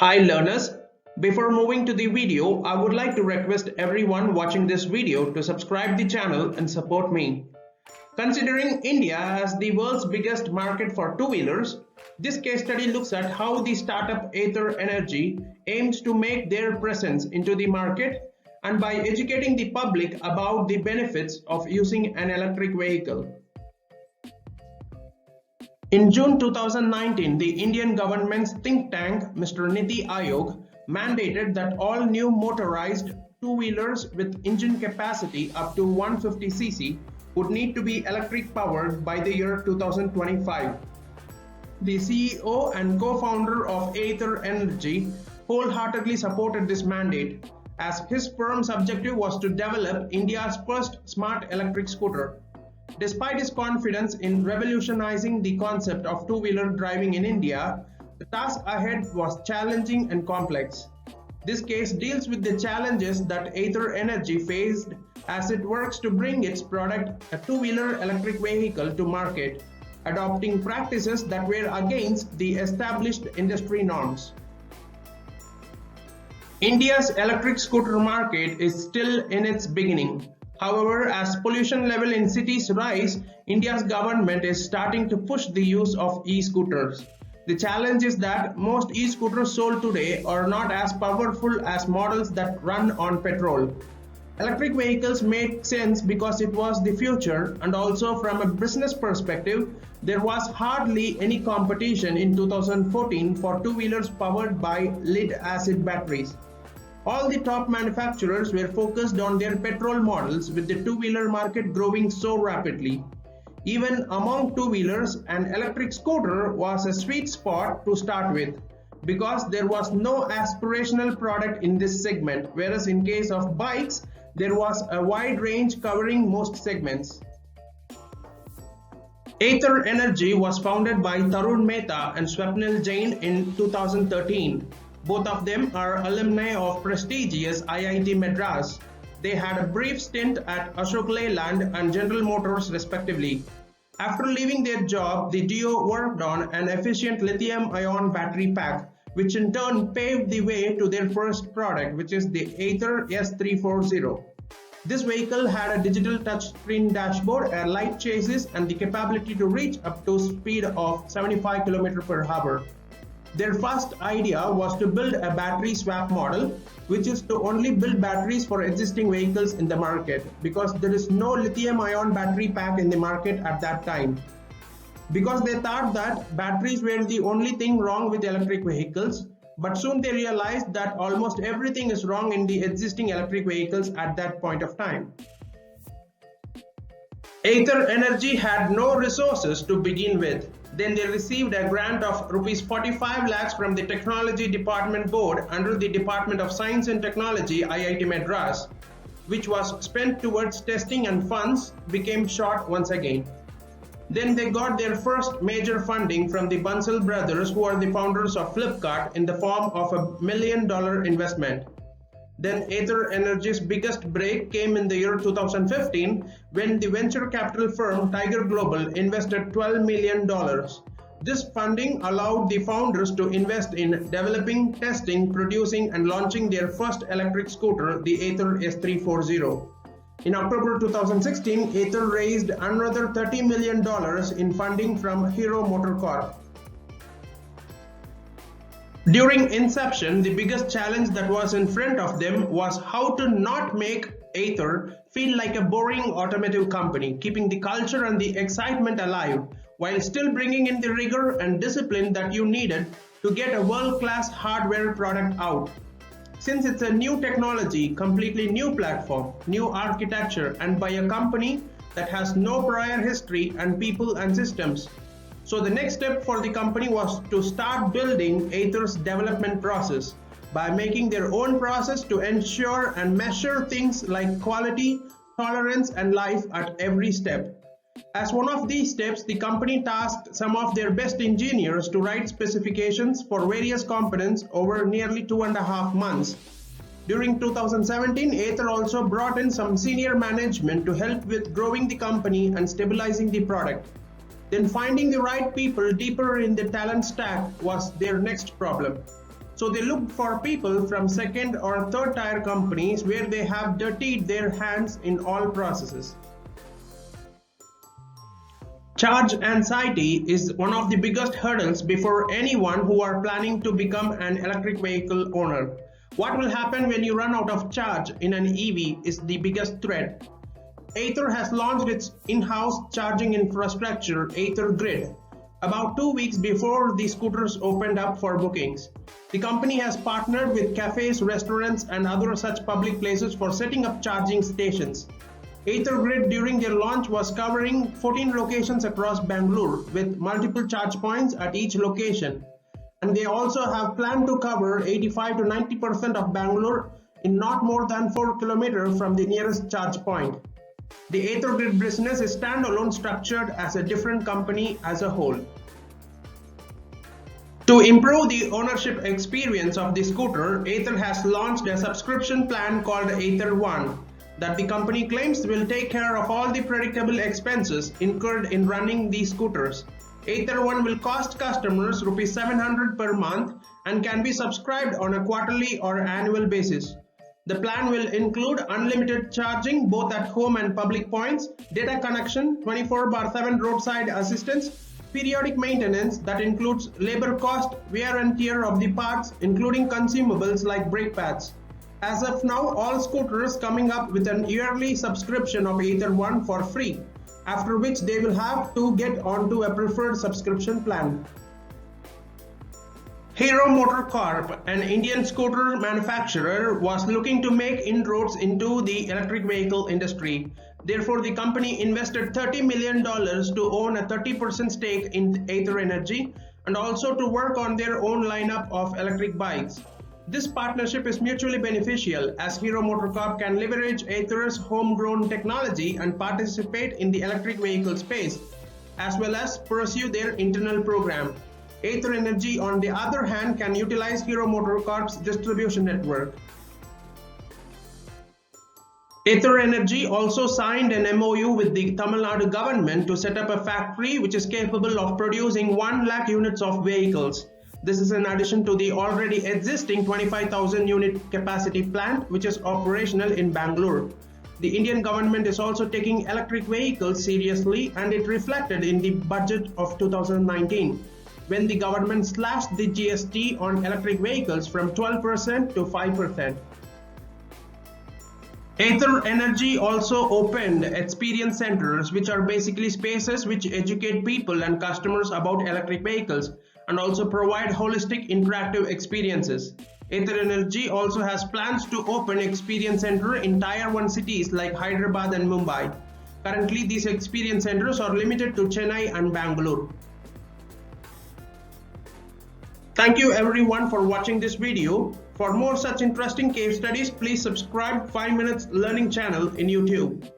Hi learners, before moving to the video, I would like to request everyone watching this video to subscribe the channel and support me. Considering India as the world's biggest market for two-wheelers, this case study looks at how the startup Ather Energy aims to make their presence into the market and by educating the public about the benefits of using an electric vehicle. In June 2019, the Indian government's think tank, Mr. Niti Aayog, mandated that all new motorized two-wheelers with engine capacity up to 150cc would need to be electric powered by the year 2025. The CEO and co-founder of Ather Energy wholeheartedly supported this mandate, as his firm's objective was to develop India's first smart electric scooter. Despite his confidence in revolutionizing the concept of two-wheeler driving in India, the task ahead was challenging and complex. This case deals with the challenges that Ather Energy faced as it works to bring its product, a two-wheeler electric vehicle, to market, adopting practices that were against the established industry norms. India's electric scooter market is still in its beginning. However, as pollution level in cities rise, India's government is starting to push the use of e-scooters. The challenge is that most e-scooters sold today are not as powerful as models that run on petrol. Electric vehicles made sense because it was the future, and also from a business perspective, there was hardly any competition in 2014 for two-wheelers powered by lead-acid batteries. All the top manufacturers were focused on their petrol models, with the two-wheeler market growing so rapidly. Even among two-wheelers, an electric scooter was a sweet spot to start with, because there was no aspirational product in this segment, whereas in case of bikes, there was a wide range covering most segments. Ather Energy was founded by Tarun Mehta and Swapnil Jain in 2013. Both of them are alumni of prestigious IIT Madras. They had a brief stint at Ashok Leyland and General Motors respectively. After leaving their job, the duo worked on an efficient lithium-ion battery pack, which in turn paved the way to their first product, which is the Ather S340. This vehicle had a digital touchscreen dashboard, a light chassis, and the capability to reach up to speed of 75 km per hour. Their first idea was to build a battery swap model, which is to only build batteries for existing vehicles in the market, because there is no lithium-ion battery pack in the market at that time. Because they thought that batteries were the only thing wrong with electric vehicles, but soon they realized that almost everything is wrong in the existing electric vehicles at that point of time. Ather Energy had no resources to begin with. Then they received a grant of Rs 45 lakhs from the Technology Department Board under the Department of Science and Technology, IIT Madras, which was spent towards testing, and funds became short once again. Then they got their first major funding from the Bansal brothers, who are the founders of Flipkart, in the form of $1 million investment. Then Ather Energy's biggest break came in the year 2015 when the venture capital firm Tiger Global invested $12 million. This funding allowed the founders to invest in developing, testing, producing, and launching their first electric scooter, the Ather S340. In October 2016, Ather raised another $30 million in funding from Hero MotoCorp. During inception, the biggest challenge that was in front of them was how to not make Ather feel like a boring automotive company, keeping the culture and the excitement alive, while still bringing in the rigor and discipline that you needed to get a world-class hardware product out. Since it's a new technology, completely new platform, new architecture, and by a company that has no prior history and people and systems. So the next step for the company was to start building Ather's development process by making their own process to ensure and measure things like quality, tolerance, and life at every step. As one of these steps, the company tasked some of their best engineers to write specifications for various components over nearly 2.5 months. During 2017, Ather also brought in some senior management to help with growing the company and stabilizing the product. Then finding the right people deeper in the talent stack was their next problem. So they looked for people from second or third tier companies where they have dirtied their hands in all processes. Charge anxiety is one of the biggest hurdles before anyone who are planning to become an electric vehicle owner. What will happen when you run out of charge in an EV is the biggest threat. Ather has launched its in-house charging infrastructure, Ather Grid, about 2 weeks before the scooters opened up for bookings. The company has partnered with cafes, restaurants, and other such public places for setting up charging stations. Ather Grid during their launch was covering 14 locations across Bangalore with multiple charge points at each location. And they also have planned to cover 85 to 90% of Bangalore in not more than 4 kilometers from the nearest charge point. The Ather Grid business is standalone, structured as a different company as a whole. To improve the ownership experience of the scooter, Ather has launched a subscription plan called Ather One that the company claims will take care of all the predictable expenses incurred in running these scooters. Ather One will cost customers Rs 700 per month and can be subscribed on a quarterly or annual basis. The plan will include unlimited charging both at home and public points, data connection, 24/7 roadside assistance, periodic maintenance that includes labor cost, wear and tear of the parts, including consumables like brake pads. As of now, all scooters coming up with an yearly subscription of Ather One for free, after which they will have to get onto a preferred subscription plan. Hero MotoCorp, an Indian scooter manufacturer, was looking to make inroads into the electric vehicle industry. Therefore, the company invested $30 million to own a 30% stake in Ather Energy and also to work on their own lineup of electric bikes. This partnership is mutually beneficial as Hero MotoCorp can leverage Ather's homegrown technology and participate in the electric vehicle space, as well as pursue their internal program. Ather Energy, on the other hand, can utilize Hero MotoCorp's distribution network. Ather Energy also signed an MOU with the Tamil Nadu government to set up a factory which is capable of producing 1 lakh units of vehicles. This is in addition to the already existing 25,000 unit capacity plant which is operational in Bangalore. The Indian government is also taking electric vehicles seriously, and it reflected in the budget of 2019 when the government slashed the GST on electric vehicles from 12% to 5%. Ather Energy also opened experience centers, which are basically spaces which educate people and customers about electric vehicles and also provide holistic interactive experiences. Ather Energy also has plans to open experience center in Tier 1 cities like Hyderabad and Mumbai. Currently, these experience centers are limited to Chennai and Bangalore. Thank you everyone for watching this video. For more such interesting case studies, please subscribe 5 Minutes Learning channel in YouTube.